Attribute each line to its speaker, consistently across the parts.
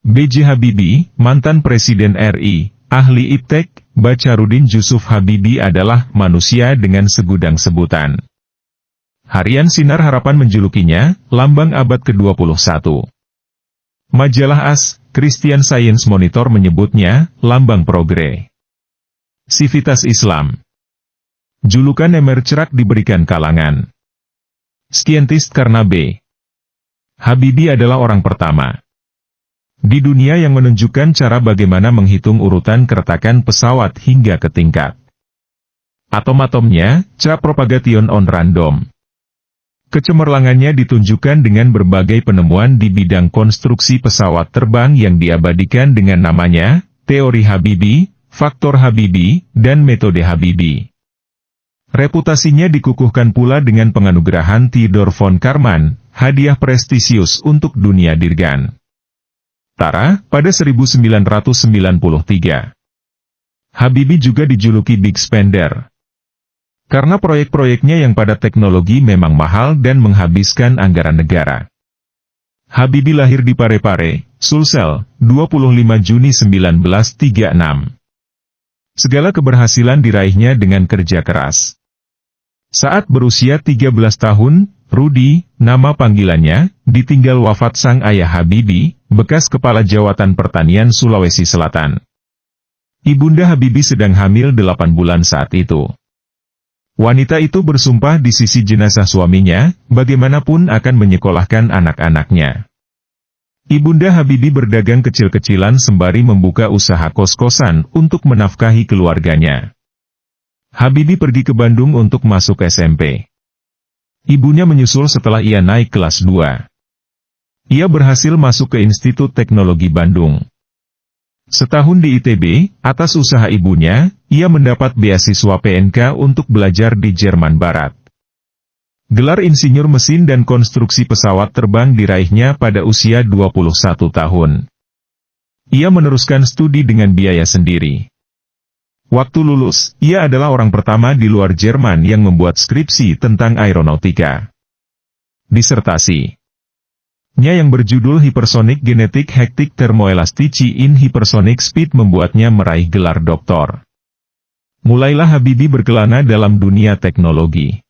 Speaker 1: B.J. Habibie, mantan Presiden RI, ahli iptek, Bacarudin Jusuf Habibie adalah manusia dengan segudang sebutan. Harian Sinar Harapan menjulukinya, lambang abad ke-21. Majalah AS, Christian Science Monitor menyebutnya, lambang progre. Sivitas Islam. Julukan Emercerak diberikan kalangan Scientist karena B. Habibie adalah orang pertama di dunia yang menunjukkan cara bagaimana menghitung urutan keretakan pesawat hingga ke tingkat atom-atomnya, cara propagation on random. Kecemerlangannya ditunjukkan dengan berbagai penemuan di bidang konstruksi pesawat terbang yang diabadikan dengan namanya, teori Habibie, faktor Habibie, dan metode Habibie. Reputasinya dikukuhkan pula dengan penganugerahan Theodor von Karman, hadiah prestisius untuk dunia dirgantara, pada 1993. Habibie juga dijuluki Big Spender karena proyek-proyeknya yang pada teknologi memang mahal dan menghabiskan anggaran negara. Habibie lahir di Parepare, Sulsel, 25 Juni 1936. Segala keberhasilan diraihnya dengan kerja keras. Saat berusia 13 tahun, Rudi, nama panggilannya, ditinggal wafat sang ayah Habibie, bekas Kepala Jawatan Pertanian Sulawesi Selatan. Ibunda Habibie sedang hamil 8 bulan saat itu. Wanita itu bersumpah di sisi jenazah suaminya, bagaimanapun akan menyekolahkan anak-anaknya. Ibunda Habibie berdagang kecil-kecilan sembari membuka usaha kos-kosan untuk menafkahi keluarganya. Habibie pergi ke Bandung untuk masuk SMP. Ibunya menyusul setelah ia naik kelas 2. Ia berhasil masuk ke Institut Teknologi Bandung. Setahun di ITB, atas usaha ibunya, ia mendapat beasiswa PNK untuk belajar di Jerman Barat. Gelar insinyur mesin dan konstruksi pesawat terbang diraihnya pada usia 21 tahun. Ia meneruskan studi dengan biaya sendiri. Waktu lulus, ia adalah orang pertama di luar Jerman yang membuat skripsi tentang aeronautika. Disertasinya yang berjudul Hypersonic Genetic Hectic Thermoelasticity in Hypersonic Speed membuatnya meraih gelar doktor. Mulailah Habibie berkelana dalam dunia teknologi.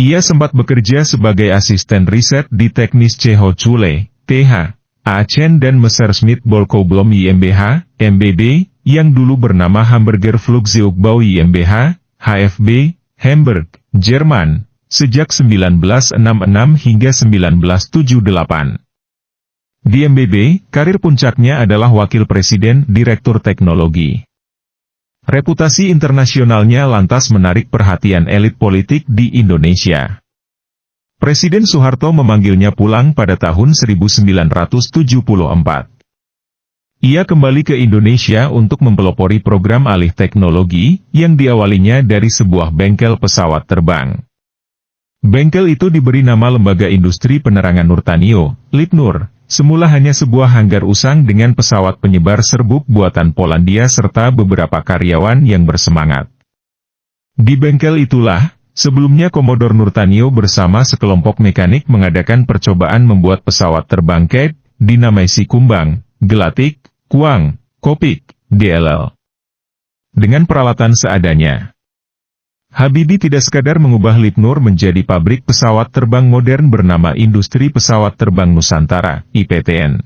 Speaker 1: Ia sempat bekerja sebagai asisten riset di Technische Hochschule, TH, Aachen dan Messerschmitt Bölkow-Blohm GmbH, MBB, yang dulu bernama Hamburger Flugzeugbau GmbH, HFB, Hamburg, Jerman, sejak 1966 hingga 1978. Di MBB, karir puncaknya adalah wakil presiden direktur teknologi. Reputasi internasionalnya lantas menarik perhatian elit politik di Indonesia. Presiden Soeharto memanggilnya pulang pada tahun 1974. Ia kembali ke Indonesia untuk mempelopori program alih teknologi, yang diawalinya dari sebuah bengkel pesawat terbang. Bengkel itu diberi nama Lembaga Industri Penerangan Nurtanio, Litnur, semula hanya sebuah hanggar usang dengan pesawat penyebar serbuk buatan Polandia serta beberapa karyawan yang bersemangat. Di bengkel itulah, sebelumnya Komodor Nurtanio bersama sekelompok mekanik mengadakan percobaan membuat pesawat terbang Kate, dinamai Sikumbang, Gelatik, Kuang, Kopik, DLL. Dengan peralatan seadanya. Habibie tidak sekadar mengubah Litnur menjadi pabrik pesawat terbang modern bernama Industri Pesawat Terbang Nusantara, IPTN.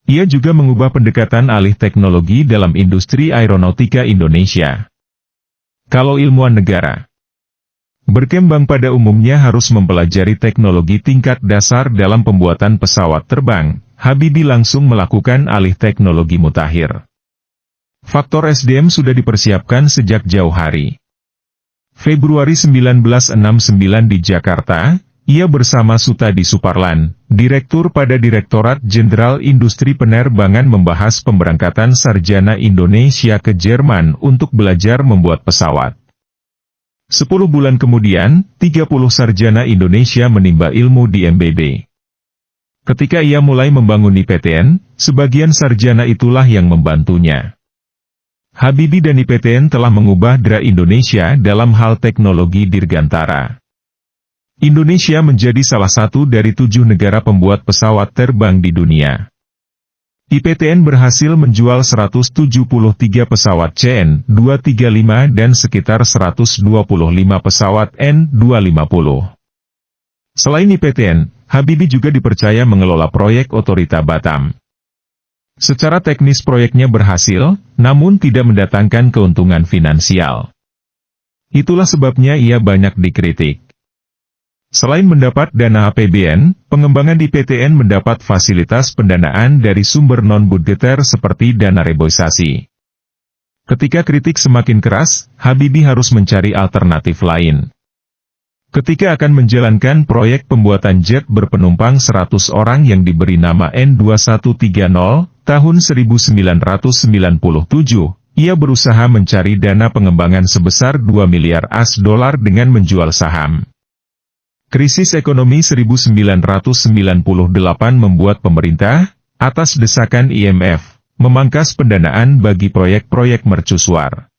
Speaker 1: Ia juga mengubah pendekatan alih teknologi dalam industri aeronautika Indonesia. Kalau ilmuwan negara berkembang pada umumnya harus mempelajari teknologi tingkat dasar dalam pembuatan pesawat terbang, Habibie langsung melakukan alih teknologi mutakhir. Faktor SDM sudah dipersiapkan sejak jauh hari. Februari 1969 di Jakarta, ia bersama Sutadi Suparlan, direktur pada Direktorat Jenderal Industri Penerbangan membahas pemberangkatan sarjana Indonesia ke Jerman untuk belajar membuat pesawat. 10 bulan kemudian, 30 sarjana Indonesia menimba ilmu di MBB. Ketika ia mulai membangun IPTN, sebagian sarjana itulah yang membantunya. Habibie dan IPTN telah mengubah DRA Indonesia dalam hal teknologi dirgantara. Indonesia menjadi salah satu dari 7 negara pembuat pesawat terbang di dunia. IPTN berhasil menjual 173 pesawat CN-235 dan sekitar 125 pesawat N-250. Selain IPTN, Habibie juga dipercaya mengelola proyek Otorita Batam. Secara teknis proyeknya berhasil, namun tidak mendatangkan keuntungan finansial. Itulah sebabnya ia banyak dikritik. Selain mendapat dana APBN, pengembangan IPTN mendapat fasilitas pendanaan dari sumber non-budgeter seperti dana reboisasi. Ketika kritik semakin keras, Habibie harus mencari alternatif lain. Ketika akan menjalankan proyek pembuatan jet berpenumpang 100 orang yang diberi nama N2130, tahun 1997, ia berusaha mencari dana pengembangan sebesar 2 miliar AS dolar dengan menjual saham. Krisis ekonomi 1998 membuat pemerintah, atas desakan IMF, memangkas pendanaan bagi proyek-proyek mercusuar.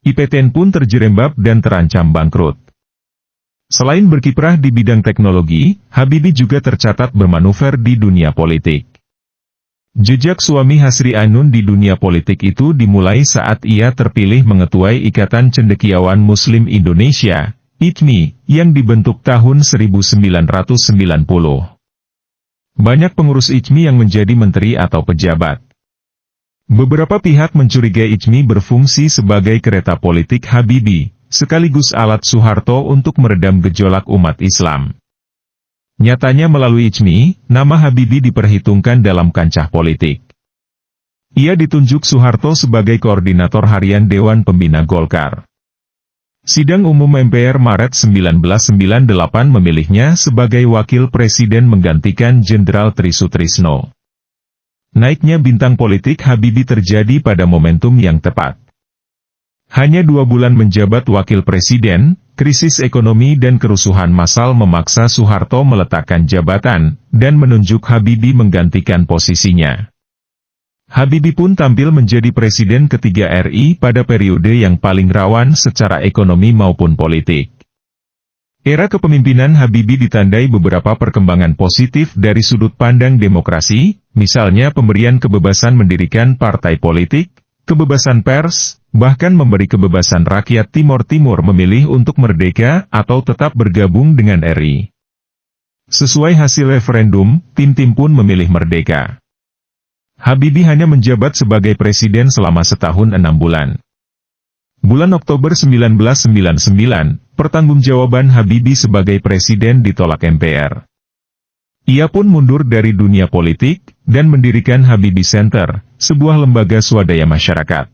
Speaker 1: IPTN pun terjerembab dan terancam bangkrut. Selain berkiprah di bidang teknologi, Habibie juga tercatat bermanuver di dunia politik. Jejak suami Hasri Ainun di dunia politik itu dimulai saat ia terpilih mengetuai Ikatan Cendekiawan Muslim Indonesia, ICMI, yang dibentuk tahun 1990. Banyak pengurus ICMI yang menjadi menteri atau pejabat. Beberapa pihak mencurigai ICMI berfungsi sebagai kereta politik Habibie, sekaligus alat Soeharto untuk meredam gejolak umat Islam. Nyatanya melalui ICMI, nama Habibie diperhitungkan dalam kancah politik. Ia ditunjuk Soeharto sebagai koordinator harian Dewan Pembina Golkar. Sidang Umum MPR Maret 1998 memilihnya sebagai wakil presiden menggantikan Jenderal Tri Sutrisno. Naiknya bintang politik Habibie terjadi pada momentum yang tepat. Hanya 2 bulan menjabat wakil presiden, krisis ekonomi dan kerusuhan massal memaksa Soeharto meletakkan jabatan, dan menunjuk Habibie menggantikan posisinya. Habibie pun tampil menjadi presiden ketiga RI pada periode yang paling rawan secara ekonomi maupun politik. Era kepemimpinan Habibie ditandai beberapa perkembangan positif dari sudut pandang demokrasi, misalnya pemberian kebebasan mendirikan partai politik, kebebasan pers, bahkan memberi kebebasan rakyat Timor Timur memilih untuk merdeka atau tetap bergabung dengan RI. Sesuai hasil referendum, tim-tim pun memilih merdeka. Habibie hanya menjabat sebagai presiden selama setahun 6 bulan. Bulan Oktober 1999, pertanggungjawaban Habibie sebagai presiden ditolak MPR. Ia pun mundur dari dunia politik, dan mendirikan Habibie Center, sebuah lembaga swadaya masyarakat.